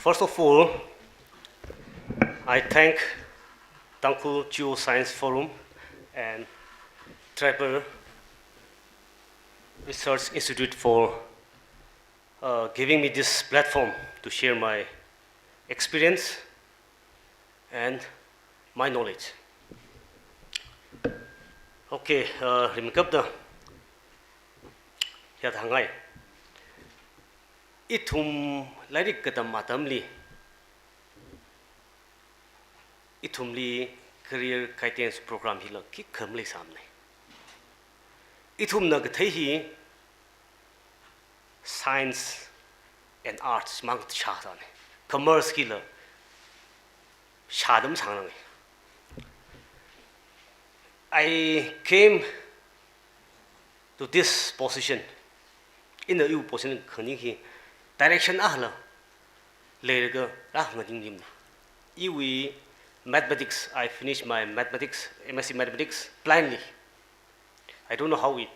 First of all, I thank Tangkhul GeoScience Forum and Tribal Research Institute for giving me this platform to share my experience and my knowledge. Okay, rimkapda yat hangai itum lairik kadam matamli itumli career guidance program hila ki kamle samne itum nag thai science and arts mang chadane commerce hila shadam sangne. I came to this position in the EU position khani direction ahla lerga rahmading EU mathematics. I finished my mathematics, MSc mathematics blindly. I don't know how it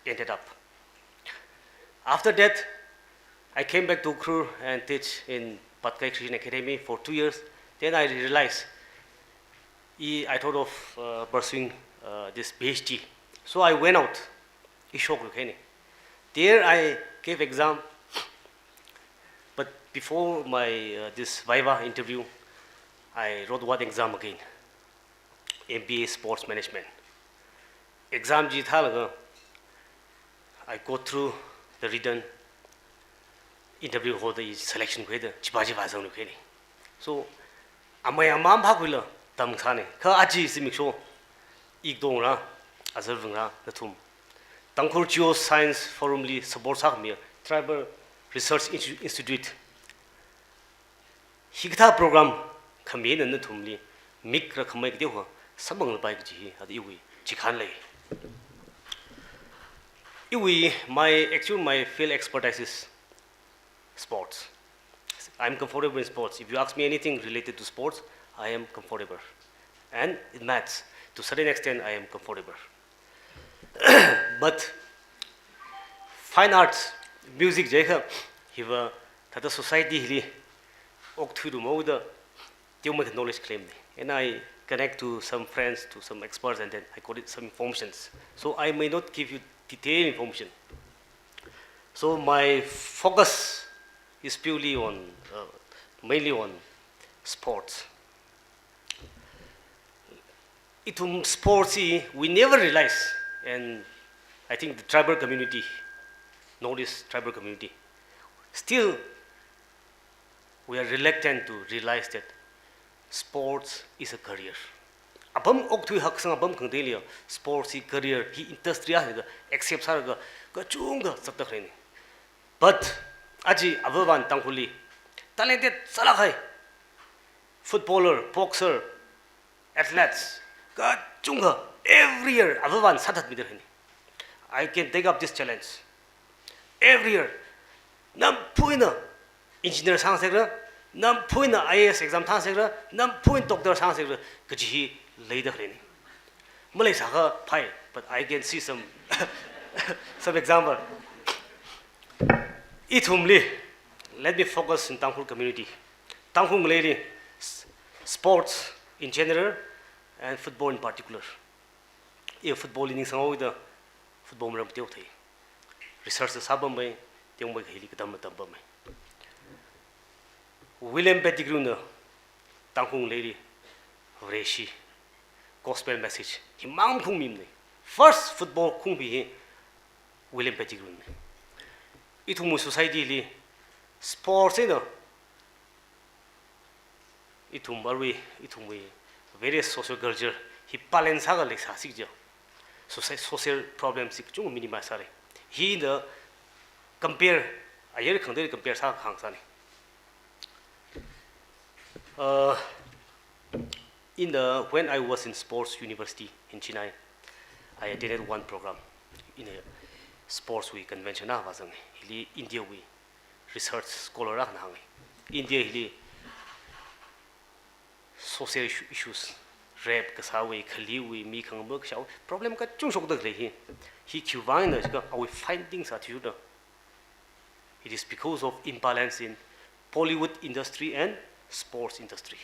ended up. After that, I came back to Krur and teach in Patkai Christian Academy for 2 years. Then I realized I thought of pursuing this PhD. So I went out. There I gave exam. But before my this Viva interview, I wrote one exam again. MBA Sports Management. Exam ji thalaga. I go through the written interview for the selection grade. So amay amam bhagwila tam khane. Ka aji simikso igdongra azervunga natum. Tangkhul GeoScience Forum li support sakmir Tribal Research Institute. Higta program khamien na thumli mikra khamai gdewa samang bai ji ad iwi chikhan lei. Iwi my field expertise is sports. I'm comfortable in sports. If you ask me anything related to sports, I am comfortable. And in maths, to a certain extent, I am comfortable. But fine arts, music, hiva tata society hili okthuru mauda tiumak knowledge claim. And I connect to some friends, to some experts, and then I got some informations. So I may not give you detailed information. So my focus is purely on, mainly on sports. Itum sports, we never realize, and I think the tribal community, notice tribal community, still we are reluctant to realize that sports is a career. Abam oktui haksang abam kangdelia sports is career, he industry accepts harga kachunga saktakreni. But aji abavan tangkhuli talented salakai footballer, boxer, athletes kachunga every year abavan sadat midrani. I can take up this challenge. Every year nam puina engineer sangsegra nam puina IAS exam tangsegra nam puin doctor sangsegra kaji later cleaning. Malaysia pai, but I can see some some example. Itumli, let me focus in Tangkhul community. Tangkhul lady, sports in general and football in particular. If football in some the football ram teothi. Research sabam by teomba hili kadam tamba mai. William Pettigrew Tangkhul lady, Reshi. Gospel message. Himang kung mimne. First football kung bihi William Pettigrew. Itumu society li sports ino. Itumbarwi itumwi various social culture. He balance haga like sasikja. Social problems ikchung minimize sare. He the compare ayer kangde compare sa khang sani. When I was in sports university in Chennai, I attended one program in a sports week convention. India we research scholar India hili social issues, rape, kasawi, khaliwi, mi khangberg shaw problem ka chung sok dak lehi. He kivang na our findings at you. It is because of imbalance in Bollywood industry and sports industry.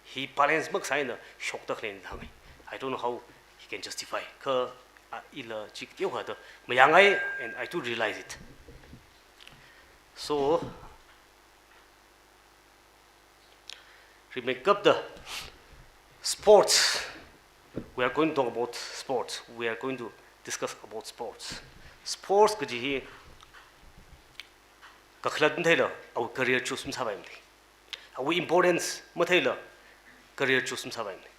He balance mak sai na shock ta klen thang. I don't know how he can justify. Ka ila chik tiu ha da mayangai, and I do realize it. So we make up the sports. We are going to talk about sports. We are going to discuss about sports. Sports ka ji ka khladn thaila our career choose sa baim ni. Our importance ma thaila career choose sa baim ni.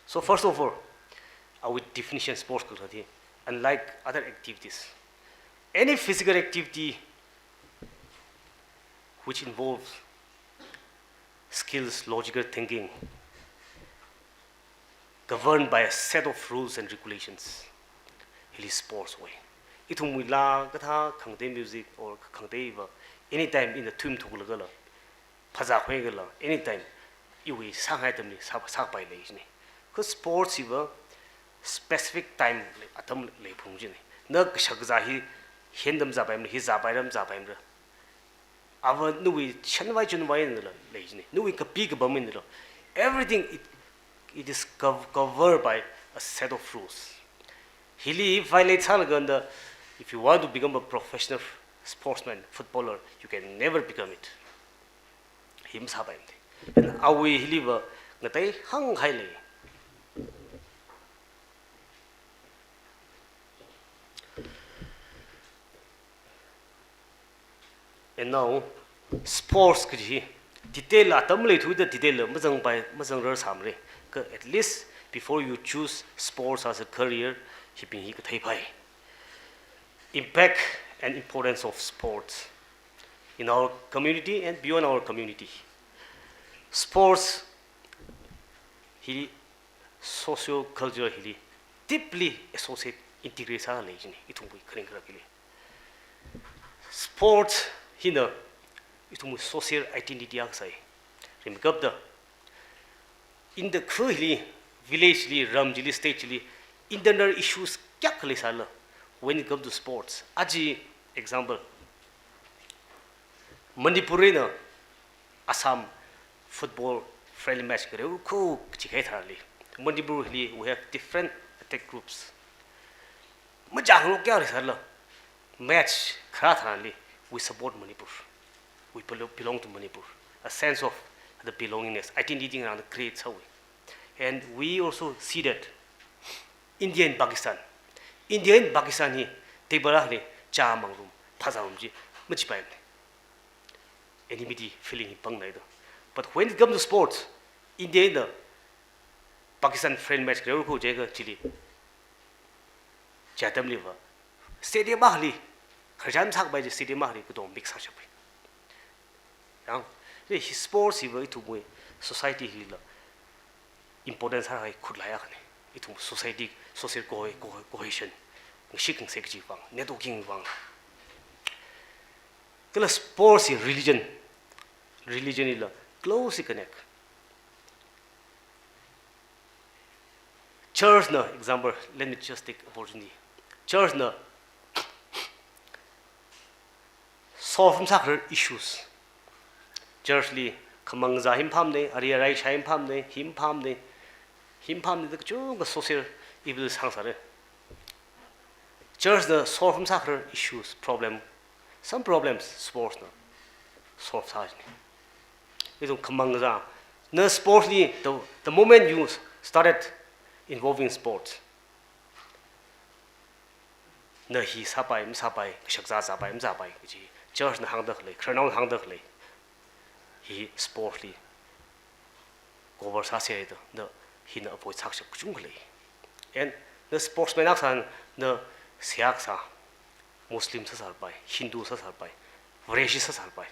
So first of all, our definition sports ka thati, unlike other activities, any physical activity which involves skills, logical thinking, governed by a set of rules and regulations, it is sports way. It will la katha khangde music or khangde ba anytime in the tune to gala phaja khoi gala anytime you will sanghai tamni sak pai le ni. Because sports iba specific time atam le phungji ni na shagza hi hendam za baim hi za bairam za baim ra ava nui chanwai chunwai ni la le ni nui ka pi ka bam ni la everything it is covered by a set of rules. Hili violates halaganda. If you want to become a professional sportsman, footballer, you can never become it. Him sabaim de. And awi hiliwa ngatai hang haile. And now sports kiji detail atam le thu the detail mazang bai mazang rar samre. At least before you choose sports as a career, he been ka thai pai. Impact and importance of sports in our community and beyond our community. Sports, he socio-cultural, he deeply associate integrate sa legend. It will be kring krakili. Sports, he no, it will social identity aksai. Remember the in the Kuhili village, Ramjili state, internal issues kyakali sala. When it comes to sports, aji example, Manipur Assam football friendly match kare ko chikhaithali. Manipur we have different attack groups. Majang kya risala match khathali we support Manipur. We belong to Manipur. A sense of the belongingness, identity around the creates how we. And we also see that India and Pakistan. India and Pakistan he they barahli cha mangrum phazaum ji much pai enmity feeling hi pang nai do. But when it comes to sports, India and Pakistan friend match kare ko jega chili chatam liwa stadium ahli kharjam sak bai stadium ahli ko dom mix sa chapai yang the sports hi to boy society hi la importance ha khud la ya khane it society social cohesion shikang sekji wang networking wang kala sports religion is closely connect. Church na example, let me just take opportunity. Church na solve some issues. Church li kamang za him pham ne ari rai shaim pham ne him pham ne the chung social evil sangsare. Church the solve some issues problem. Some problems sports na solve sa ni. Itu kamang za na sports li the moment you started involving sports na hi sabai shakza sabai ji church na hang da le khrnaw hang da le hi sport li cover sa se da na hi na avoid sak sak chung le and the sportsman aksan na siak sa muslim sa sarbai hindu sa sarbai vreshi sa sarbai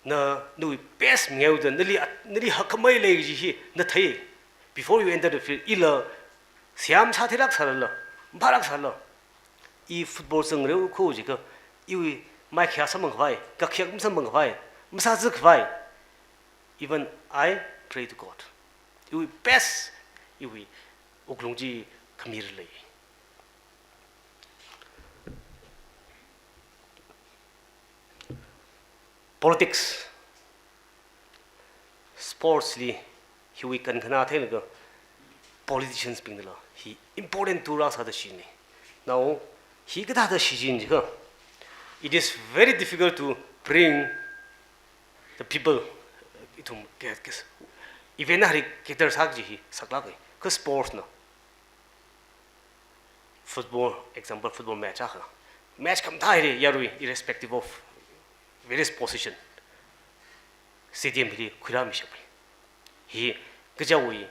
na no best ngeu da nili hakamai le ji hi na thai before you enter the field ila siam sa thirak sarala barak sarala I football sang reu ko ji ka I mai khya samang vai ka khyak samang vai msa zik vai even I pray to God I best I uklungji khamir le politics sports li he we kan khana the ga politicians ping la he important to ras hada shi ni now he ga da shi jin ga it is very difficult to bring the people itum get even hari keter sak ji sakla ga ka sports na football example football match kam thai re yarui irrespective of various position stadium hi khura mi shapai hi gajawi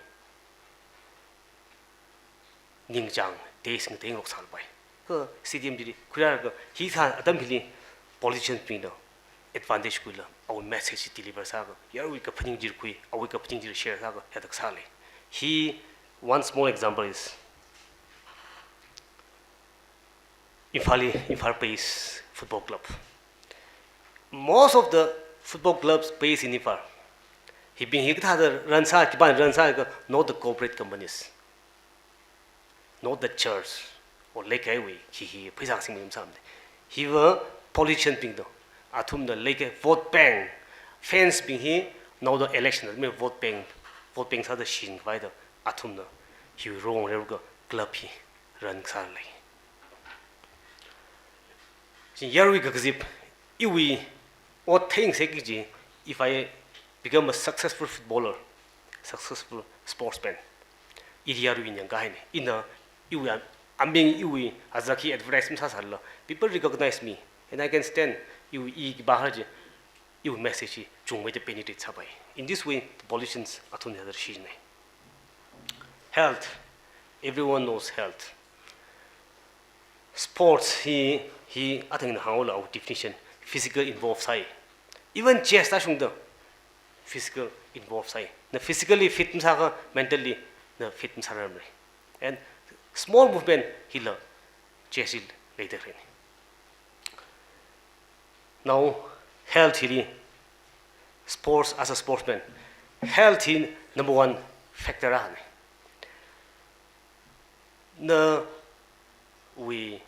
ningjang de sing de ngok sal bai ko stadium di khura ga hi tha adam hi politicians ping do advantage kula our message deliver sa ga yarui ka phing jir kui awi ka phing jir share sa ga hadak sale hi one small example is Imphal based football club. Most of the football clubs based in Imphal, he been he had run side, not the corporate companies, not the church or Lake Highway. He presenting himself. He were politician being the atum the Lake vote bank fans being he now the election. I mean vote bank are the shin by the atum the he wrong club he run sadly. Yarwi gazip, iwi or things if I become a successful footballer, successful sportsman, Yarwi in Yangaine, in a iwi, I'm being iwi as a key advertisement hasalla. People recognize me and I can stand iwi bahaji, iwi message, chung with the penetrate sabai. In this way, the politicians are to another shine. Health, everyone knows health. Sports, he I think the our definition physical involved side. Even chess the physical involved side. The physically fit mentally the fit and small movement healer chess later. Now health sports as a sportsman. Health in number one factor. No we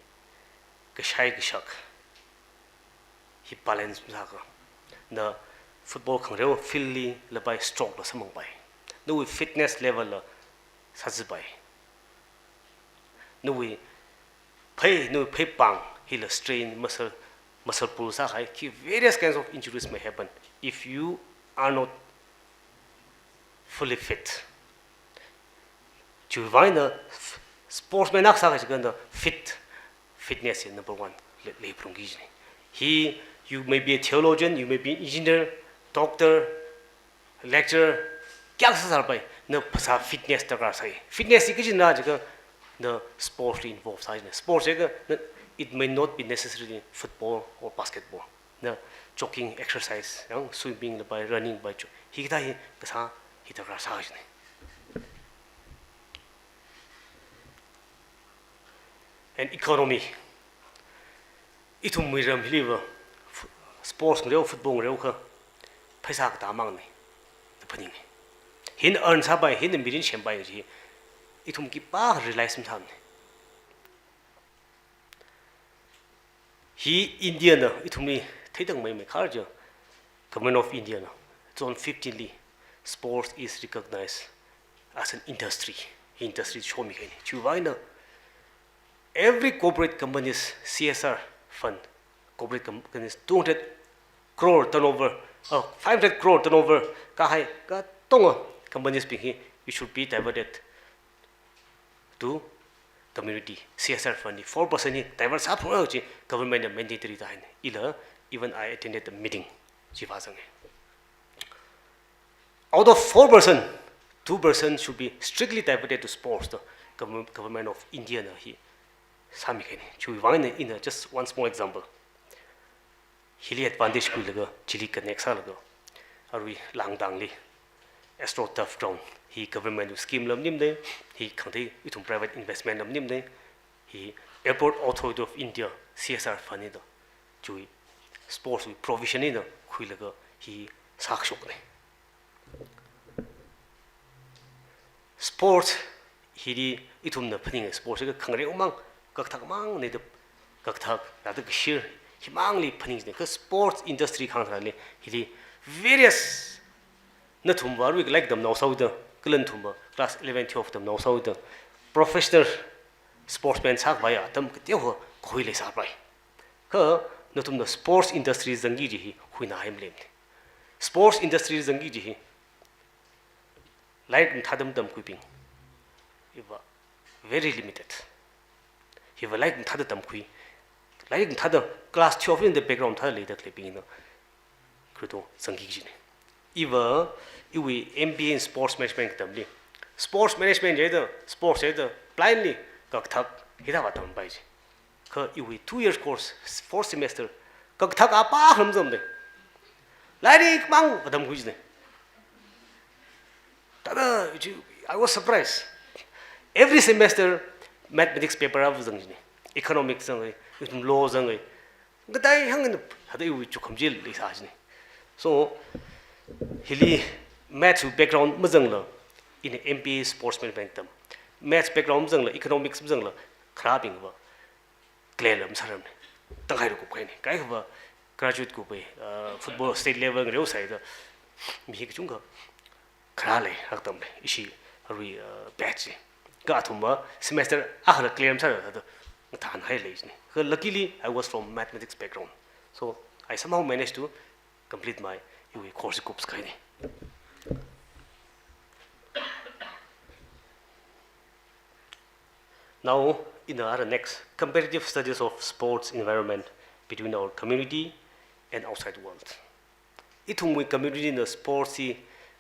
gashak he balance the football Khanreithan feel le by stroke la samang by no we fitness level la sazi by no we pay pang he la strain muscle pull sa hai various kinds of injuries may happen if you are not fully fit to find a sportsman the fitness is number one. You may be a theologian, you may be an engineer, doctor, lecturer. No fitness fitness is the sport involved. Sports it may not be necessarily football or basketball. No jogging exercise, swimming by running by and economy. Itum miram liver sports football paisa tamang the pudding. Hin earns up by hidden million by itum keep realize him. He Indian itum taking my cardio government of India. Zone 15 sports is recognized as an industry. Industry show me every corporate company's CSR fund, corporate companies 200 crore turnover, 500 crore turnover, companies being it should be diverted to community CSR fund. 4% diverse up government mandatory even I attended the meeting. Out of 4%, 2% should be strictly diverted to sports. The government of India in just one small example. Hili advantage Chili connects are we lang dangli astro tough ground. He government scheme he can't private investment he airport authority of India CSR fund sports provision he sports he itum na pning sports Khanreithan Mang kakthak mang ne kakthak share himangli phaning ne ka sports industry khang thale hili various na thumba ru like dam no sau da klan thumba class 11 12 dam no sau da professional sportsman sak baya tam ke ho khoi le sa bai ka na tum na sports industry zangi ji huina haim lem sports industry zangi ji like thadam dam kuiping iwa very limited he will like thada dam kui like thada class 12 in the background thada le da clipping no kruto zangi ji ne iwa iwi MBA in sports management damli sports management je sports je blindly kak thak hida wa tam bai ji ka iwi 2 years course 4 semester kak thak apa ham jam de lai mang badam kui ji ne tada I was surprised every semester mathematics paper of jang ji ne economics jang law jang ga dai hang hada iwi chu khamjil le sa ji ne so hili maths background mazang la in MBA sports management tam maths background mazang la economics mazang la khrabing ba clear lam saram ne tangai ru ko kai ne kai ba graduate ko be football state level reu sai da mi hi chung ga khra le hak tam le ishi ari batch ga thumba semester akhra clear sar da than hai le ne luckily I was from mathematics background so I somehow managed to complete my course groups kai ne now in the next comparative studies of sports environment between our community and outside world itung we community in the sports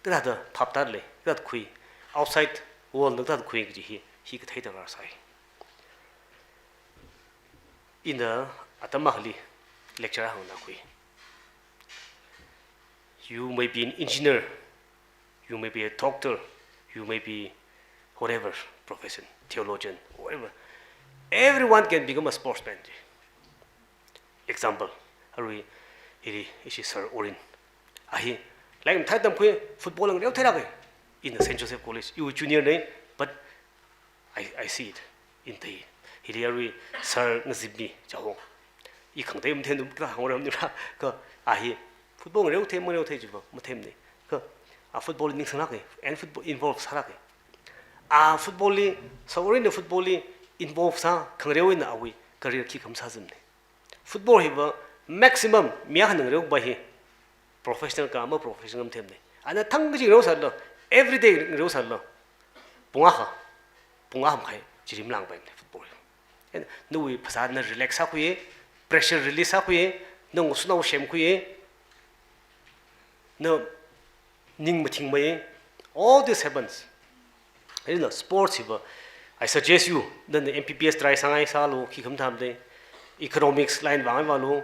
da thap tar le da khui outside world da khui ji hi ka thai da sai in the atamahli lecture hang na khui you may be an engineer, you may be a doctor, you may be whatever profession, theologian, whatever. Everyone can become a sportsman. Example, Ari, ishi Sir Orin. Ahi, like Thadam Kwe, football and in the St.Joseph College. You junior name, but I see it in the Hilary Sir Nazibni, Jaho. You can't tell him to Ahi. Football reu them reu the jibo mo them ne ka a football ning sana ke and football involve sara ke a football li sawri ne football li involve sa khangreu na awi career ki kham sa jam ne football hi ba maximum mya han reu ba hi professional ka ma professional them ne ana thang ji reu sa lo every day reu sa lo punga ham khai jirim lang ba ne football and no we phasa na relax sa khu pressure release sa khu no usna shem khu no ning mating mai all this happens in the sports I suggest you then the MPPS try sangai salo ki kham tham de economics line wangai walu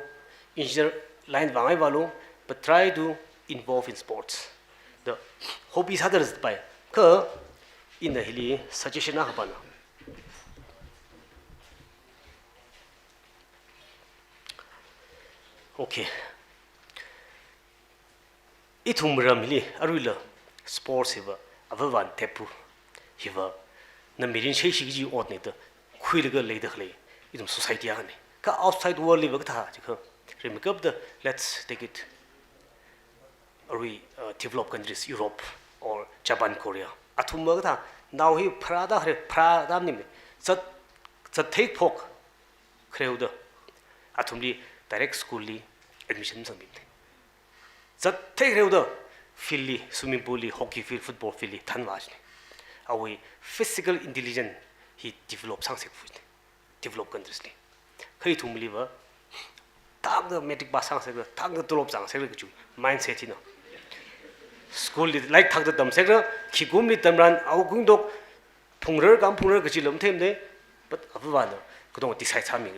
engineer line wangai walu but try to involve in sports the hobbies others by ka in the hili suggestion na habana okay itumram hili arula sports hiva avavan tepu hiva na mirin shei shigi od ne da khuilga leida khle idum society ani ka outside world live ka ji ka remake the let's take it we developed countries Europe or Japan Korea athumma ka now hi prada nim sat take phok khreuda athumli direct school li admission sang bim Zat take the field, swimming pool, hockey field, football field, tanwaj. Our physical intelligence he developed something develop countries. He to believe tag the metric bas sang tag the drop sang mindset no. School like tag the dam sector, kigum lit damran, our gung dog, punger kachilum tem but Avana could not decide something.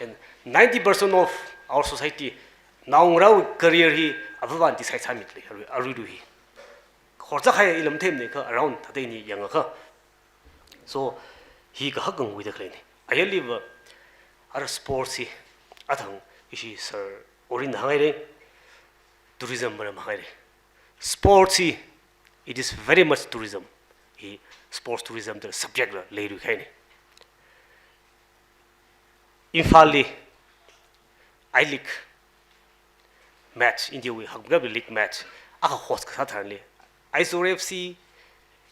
And 90% of our society now career he avavan decide samitly arudu hi khorja khai ilam them ne ka around thadei ni yang ka so hi ka hagang with the clean I live are sports hi athang ishi sir orin hangai tourism bara hangai sports hi it is very much tourism hi sports tourism the subject la leiru khai ne infali I league match India we have league match aka host ka tharli Isor FC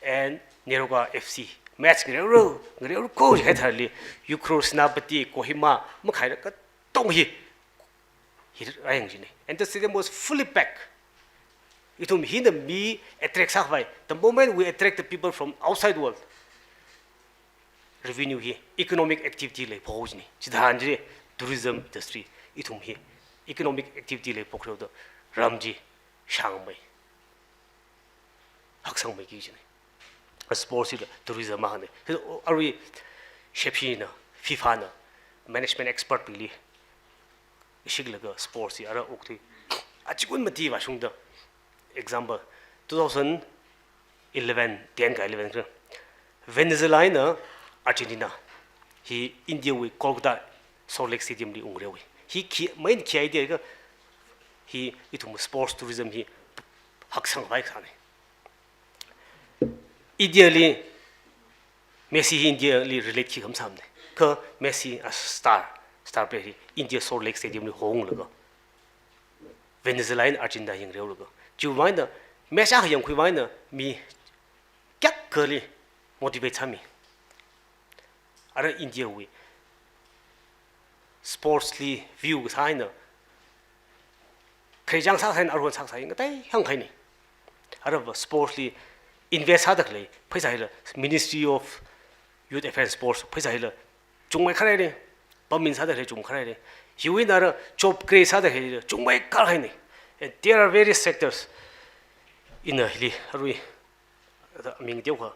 and Neroga FC match ngero ko he tharli Ukro Snapati Kohima makhai ka tong hi ayang jine and the stadium was fully packed. It will hinder me attract sakbai. The moment we attract the people from outside world, revenue here, economic activity like pojni, chidhanjre tourism industry, it will here, economic activity like pokro the ramji, shangmai, haksangmai kijne. A sports tourism mahane. Are we shepina, FIFA na, management expert bili. Shiglaga sports ara okti achikun mati wa shungda example 2011 10 ka 11 Venezuela Argentina he India we Kolkata Salt Lake Stadium li ungre we he main ki idea ga he itum sports tourism he haksang bai khane ideally Messi India li relate ki kham samne ka Messi as star player India Salt Lake Stadium ni hong laga Venezuela and Argentina yang reu laga ju wai na mesha yang khui wai na mi kyak kali motivate chami ara India we sportsly view sai na khejang sa sain arwan sak sai ngai hang khai ni ara sportsly invest ha dak le phaisa hila Ministry of Youth Affairs Sports phaisa hila chungmai khare ne Bamin sada he jum khare hiwi na job create sada he jumai kar hai ni and there are various sectors in a hili arui ming deu kha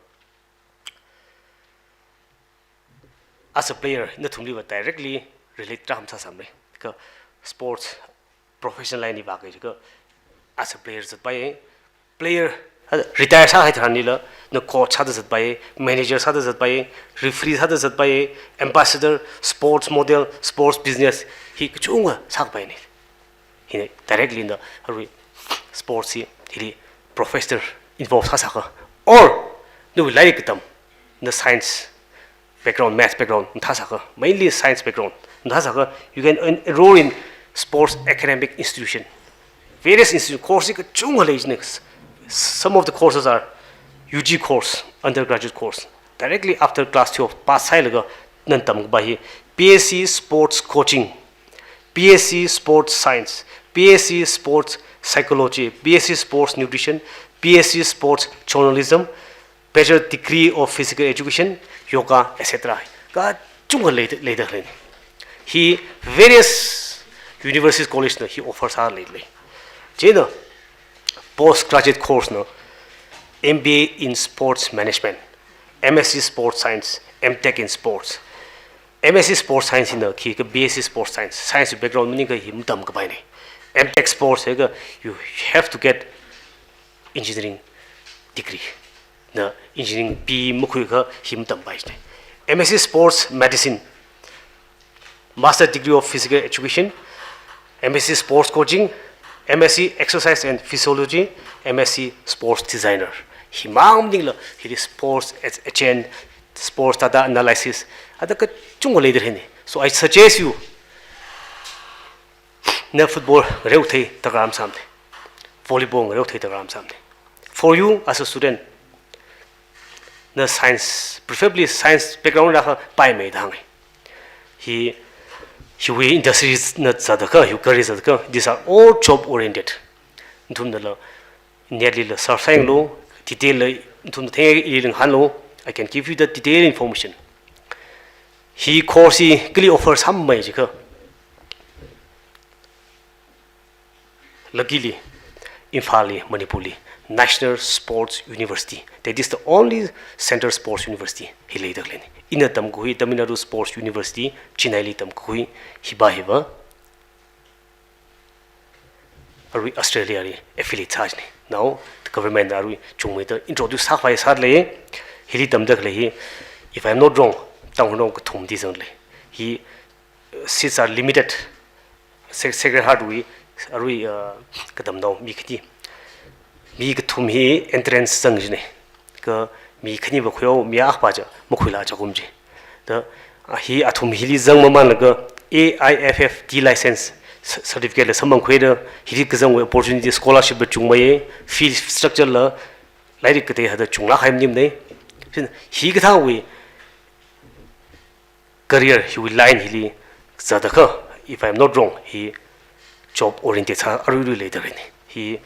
as a player in the thumli wa directly relate ram sa samle ka sports professional line ni ba ka as a player zat bai player retire sa hai thani la no coach sa zat bai manager sa zat bai referee sa zat bai ambassador sports model sports business hi chunga sak bai ni hi directly in the sports hi professor involved sa ka or no like them the science background math background tha sa ka mainly science background tha sa ka you can enroll in sports academic institution various institute courses ka chunga le some of the courses are UG course, undergraduate course. Directly after class 12, pass hailaga nantam bahi PSC sports coaching, PSC sports science, PSC sports psychology, PSC sports nutrition, PSC sports journalism, bachelor degree of physical education, yoga, etc. Ka chunga later. He various universities college he offers are lately. Jena postgraduate course no MBA in sports management, MSc sports science, MTech in sports. MSc sports science in the key BSc sports science background meaning ka him tam ka bai ni. MTech sports you have to get engineering degree. Na engineering B mukhui ka him tam bai ni. MSc sports medicine, master degree of physical education, MSc sports coaching, MSc exercise and physiology, MSc sports designer. Himam dingla he sports HN sports data analysis adaka chunga leader hini. So I suggest you na football reu thei tagram samne, volleyball reu thei tagram samne. For you as a student na science, preferably science background la pai mai dang. He we industries na zadaka you career zadaka, these are all job oriented. Ntumdala nearly la sarsang lo detail ntum theng iling han lo I can give you the detailed information. He course he offers some mai jika luckily Imphali Manipur National Sports University, that is the only center sports university he later leni in a tamkui Tamil Nadu Sports University Chinaili tamkui hiba are we Australia affiliate charge now the government are we chungme to introduce sakpai sarle hili tamdak le if I am not wrong tangno thum dis only he seats are limited sacred heart we are we kadam no mikti mi thum hi entrance sangjne ka mi khani ba khoyo mi a pa ja mokhuila ja gumji the hi athum hili jang ma laga AIFF D license certificate la samang khweda hiri kazang opportunity scholarship ba chungmai fee structure la lairi kate hada chungla khaim nim nei hi ka we career he will line hili zadaka if I am not wrong he job oriented sa aru later he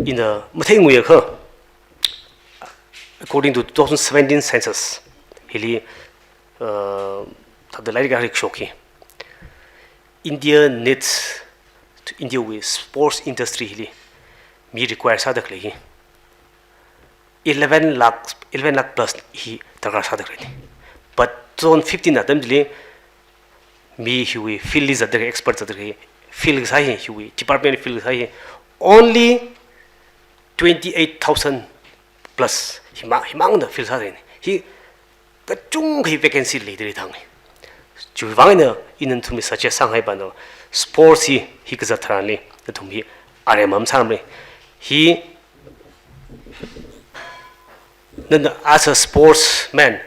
in the matheng we ka according to 2017 census hili the lairi ga shoki India needs to India with sports industry hili me require sadak lehi 11 lakh plus he takar sadak lehi but 2015 atam dile me hui field is other experts other field sai hui department field sai only 28,000 plus himang the field sai he ka chung hi vacancy leader thang 주방에는 있는 tum이 such as Shanghai bano sports이 히그자 타라니 그 tum이 아래 맘 사람이 he then as a sportsman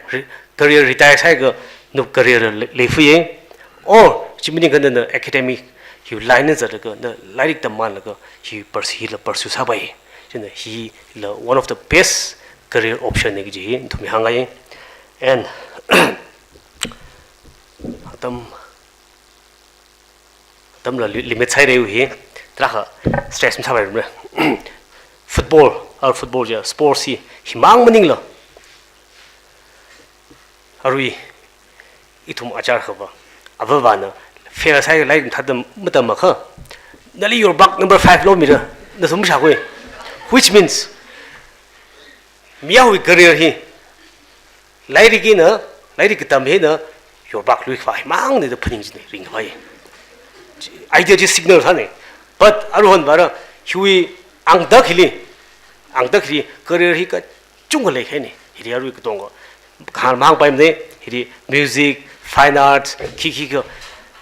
career retire 사이가 no career lefu에 or 지민이 근데 academic he line is the like the man he pursue 사바이 근데 he one of the best career option 얘기지 tum이 한가에 and tâm là limit sai đều hi tra stress sao vậy football ja sports hi mang maning lo arui itum achar khaba avana fair sai like thadam matam kha nali your back number 5 kilometer na sum sha koi which means mia hui career hi lairi ki na lairi ki tam he na your back lui fai mang ne the putting ring fai idea just signal hane but aruhan bara hui angdak hili career hi ka chung le khene hiri aru ka tong khar mang paim ne hiri music fine arts ki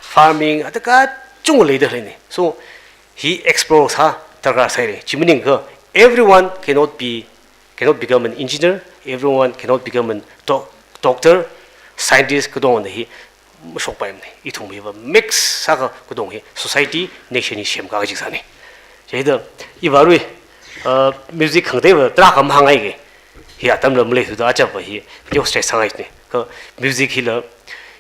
farming ataka chung le de ne so he explores ha targa sai chimning ka everyone cannot become an engineer everyone cannot become a doctor scientist kudong hi sok paim ne ithum hi mix saka kudong hi society nation ni shem ka ji sani jeida iwaru music khangde ba tra kham hangai ge hi atam lam le su da cha ba hi yo stress hangai ne ka music hi la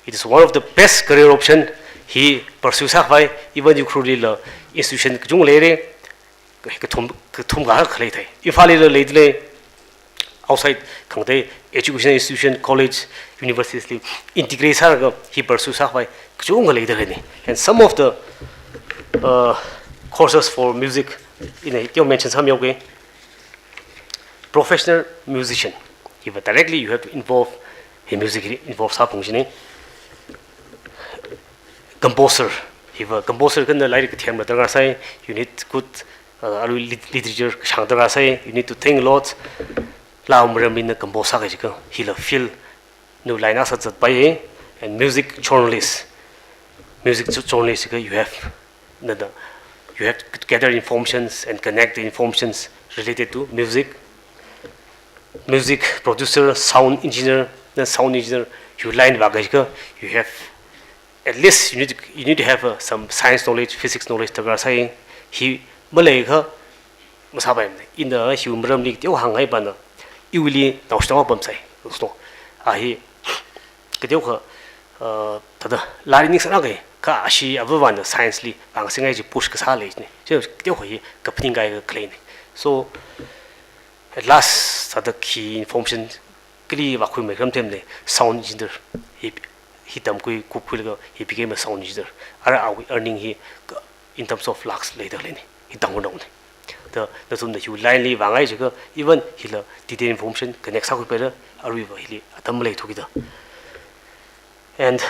it is one of the best career option he pursue sa bai even you crudely la institution jung le re ka thum ga khlei thai ifali le le outside khangde education institution college university integrate sarga he pursue sa bai chung le de ne and some of the courses for music in a you mention some yoga professional musician if directly you have to involve in music involve sa function composer if a composer can like them da sai you need good literature sang da sai you need to think a lot lao mramin na composer ka he la feel no line as at by and music journalist you have to gather informations and connect the informations related to music producer sound engineer you line bagaj you have at least you need to have some science knowledge physics knowledge ta sai he malay kha masaba in the humram lik teu hangai ban iuli naustama bam sai so hi kedeu kha tada lari sana ga ka ashi abawan science li bang singai ji push ka sa le ni je kedeu hi ka pning ga clean so at last tada key information kli wa khu me gram them le sound engineer he tam kui kupul he became a sound engineer are we earning he in terms of lakhs later le ni he dang no the some that you line li wangai je even he la detailed information connect sa ku pe are we he atam le thu gida and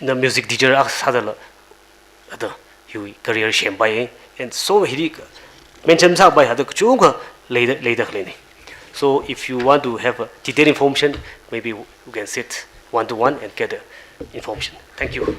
the music teacher sadala the he career shem by and so he mention sa by hada chu ga later le ni so if you want to have a detailed information maybe you can sit one-to-one and get the information. Thank you.